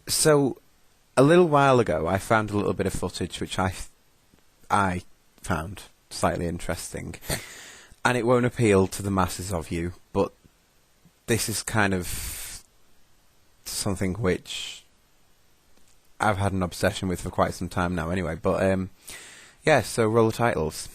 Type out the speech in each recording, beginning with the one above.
So, a little while ago, I found a little bit of footage which I found slightly interesting, and it won't appeal to the masses of you, but this is kind of something which I've had an obsession with for quite some time now anyway, but yeah, so roll the titles.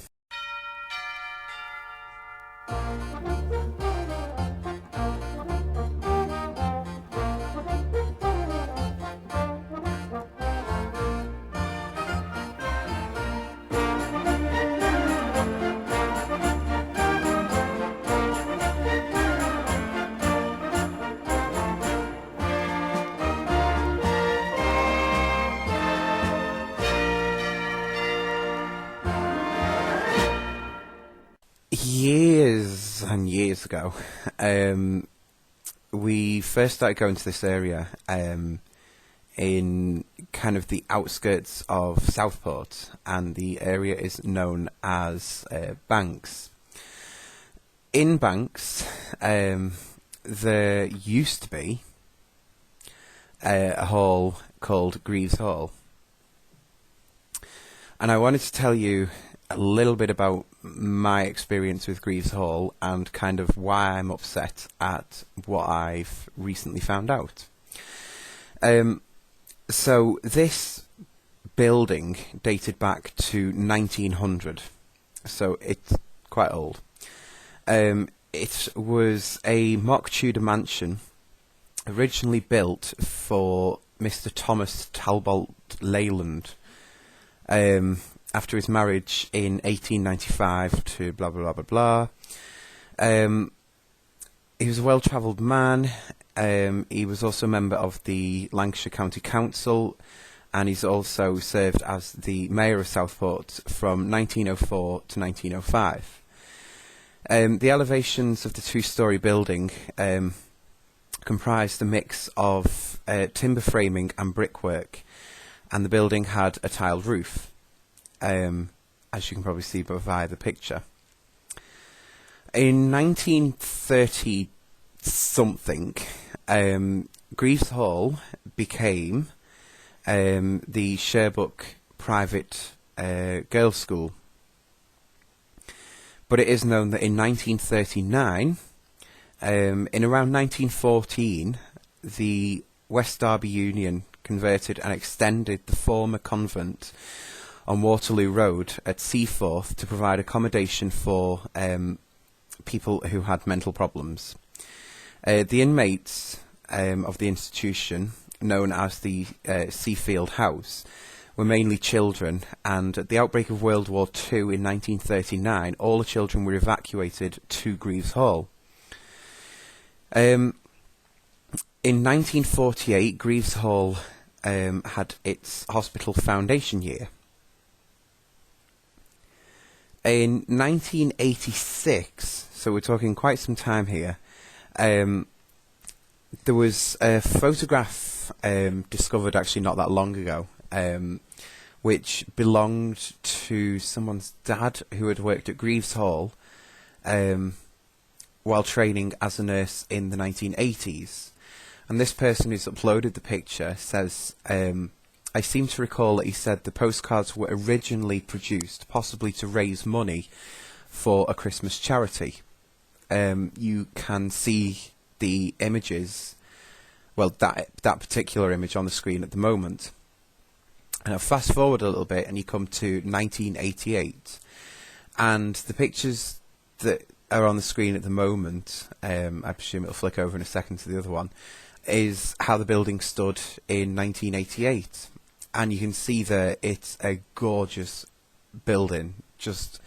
Years and years ago, we first started going to this area in kind of the outskirts of Southport, and the area is known as Banks. In Banks, there used to be a hall called Greaves Hall, and I wanted to tell you a little bit about my experience with Greaves Hall and kind of why I'm upset at what I've recently found out. So this building dated back to 1900, so it's quite old. It was a mock Tudor mansion originally built for Mr. Thomas Talbot Leyland, after his marriage in 1895 to blah blah blah blah blah. He was a well-travelled man. He was also a member of the Lancashire County Council, and he's also served as the Mayor of Southport from 1904 to 1905. The elevations of the two-storey building comprised a mix of timber framing and brickwork, and the building had a tiled roof, as you can probably see via the picture. In 1930 something, Greaves Hall became the Sherbrooke Private Girls' School. But it is known that in 1939, in around 1914, the West Derby Union converted and extended the former convent on Waterloo Road at Seaforth to provide accommodation for people who had mental problems. The inmates of the institution, known as the Seafield House, were mainly children, and at the outbreak of World War II in 1939, all the children were evacuated to Greaves Hall. In 1948, Greaves Hall had its hospital foundation year. In 1986, so we're talking quite some time here, there was a photograph discovered actually not that long ago, which belonged to someone's dad who had worked at Greaves Hall while training as a nurse in the 1980s. And this person who's uploaded the picture says, I seem to recall that he said the postcards were originally produced possibly to raise money for a Christmas charity. You can see the images, well, that particular image on the screen at the moment. And I'll fast forward a little bit and you come to 1988. And the pictures that are on the screen at the moment, I presume it'll flick over in a second to the other one, is how the building stood in 1988. And you can see that it's a gorgeous building. Just,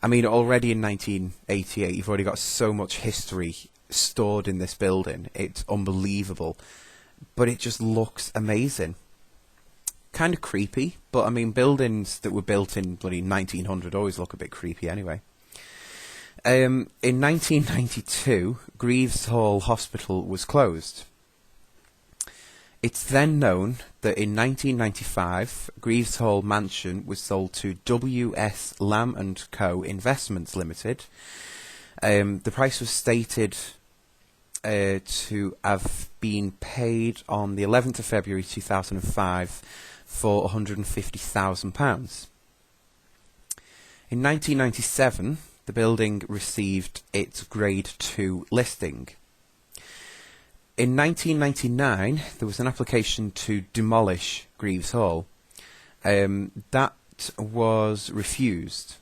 I mean, already in 1988, you've already got so much history stored in this building. It's unbelievable. But it just looks amazing. Kind of creepy, but I mean, buildings that were built in bloody 1900 always look a bit creepy anyway. In 1992, Greaves Hall Hospital was closed. It's then known that in 1995, Greaves Hall Mansion was sold to W.S. Lamb & Co. Investments Limited. The price was stated to have been paid on the 11th of February 2005 for £150,000. In 1997, the building received its Grade 2 listing. In 1999, there was an application to demolish Greaves Hall. That was refused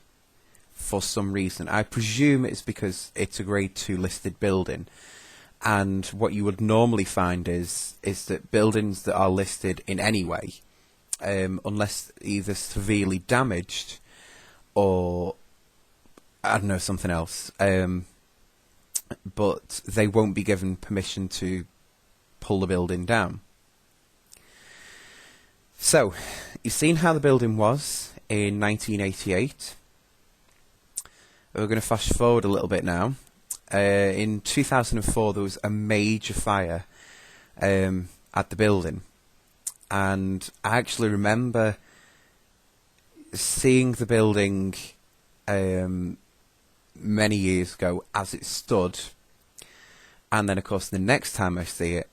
for some reason. I presume it's because it's a Grade 2 listed building, and what you would normally find is that buildings that are listed in any way, unless either severely damaged or, I don't know, something else, but they won't be given permission to pull the building down. So, you've seen how the building was in 1988. We're going to fast forward a little bit now. In 2004, there was a major fire at the building, and I actually remember seeing the building many years ago as it stood, and then of course the next time I see it,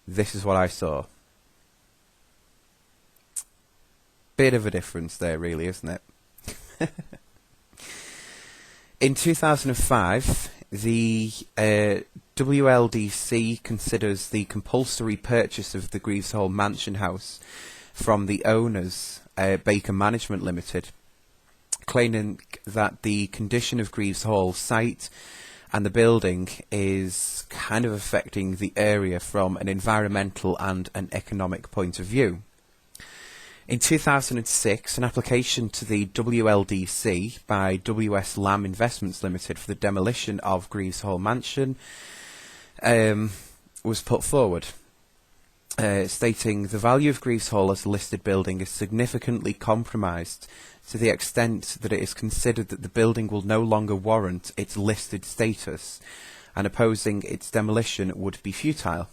this is what I saw. Bit of a difference there, really, isn't it? In 2005, the WLDC considers the compulsory purchase of the Greaves Hall Mansion House from the owners, Baker Management Limited, claiming that the condition of Greaves Hall site and the building is kind of affecting the area from an environmental and an economic point of view. In 2006, an application to the WLDC by WS Lamb Investments Limited for the demolition of Greaves Hall Mansion was put forward, stating the value of Greaves Hall as a listed building is significantly compromised to the extent that it is considered that the building will no longer warrant its listed status, and opposing its demolition would be futile.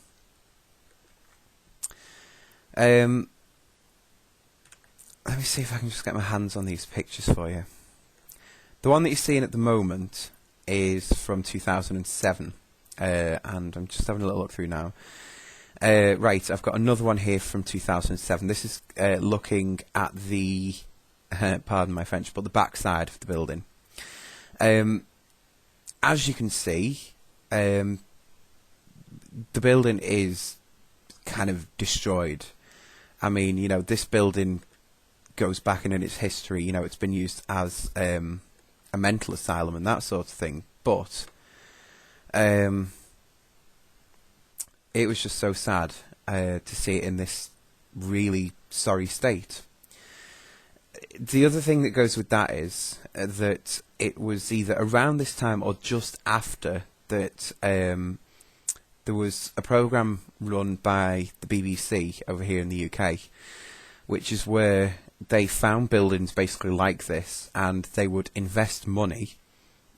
Let me see if I can just get my hands on these pictures for you. The one that you're seeing at the moment is from 2007, and I'm just having a little look through now. Right, I've got another one here from 2007. This is looking at the, pardon my French, but the back side of the building. As you can see, the building is kind of destroyed. I mean, you know, this building goes back in its history, you know, it's been used as a mental asylum and that sort of thing, but it was just so sad to see it in this really sorry state. The other thing that goes with that is that it was either around this time or just after that there was a programme run by the BBC over here in the UK, which is where they found buildings basically like this, and they would invest money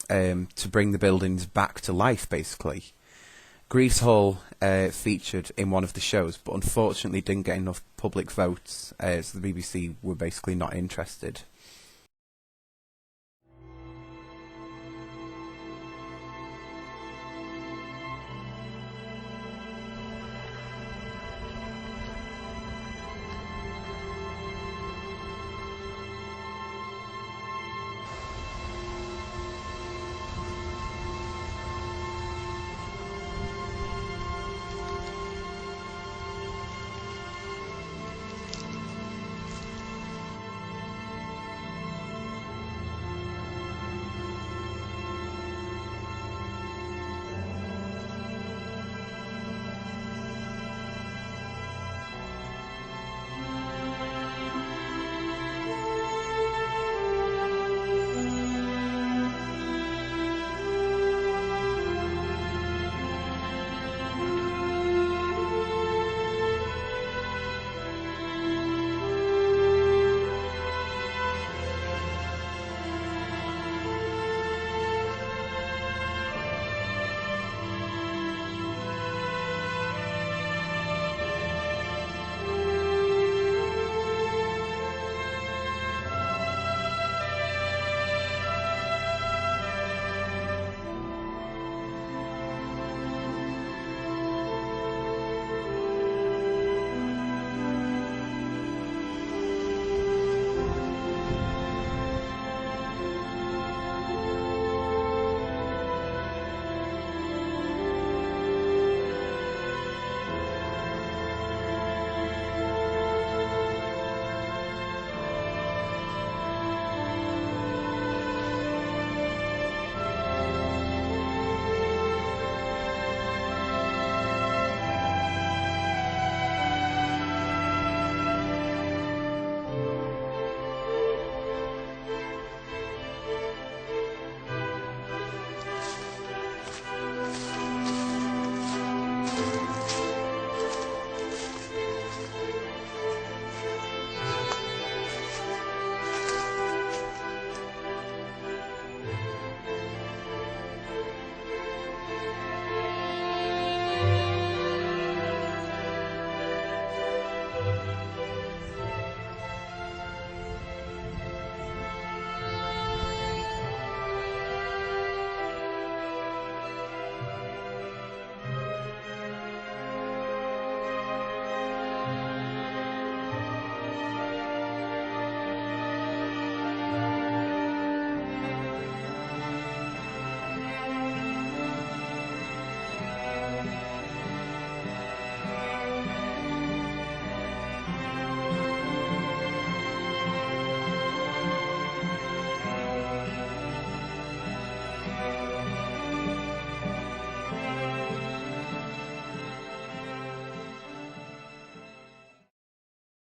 to bring the buildings back to life, basically. Greaves Hall featured in one of the shows, but unfortunately didn't get enough public votes, so the BBC were basically not interested.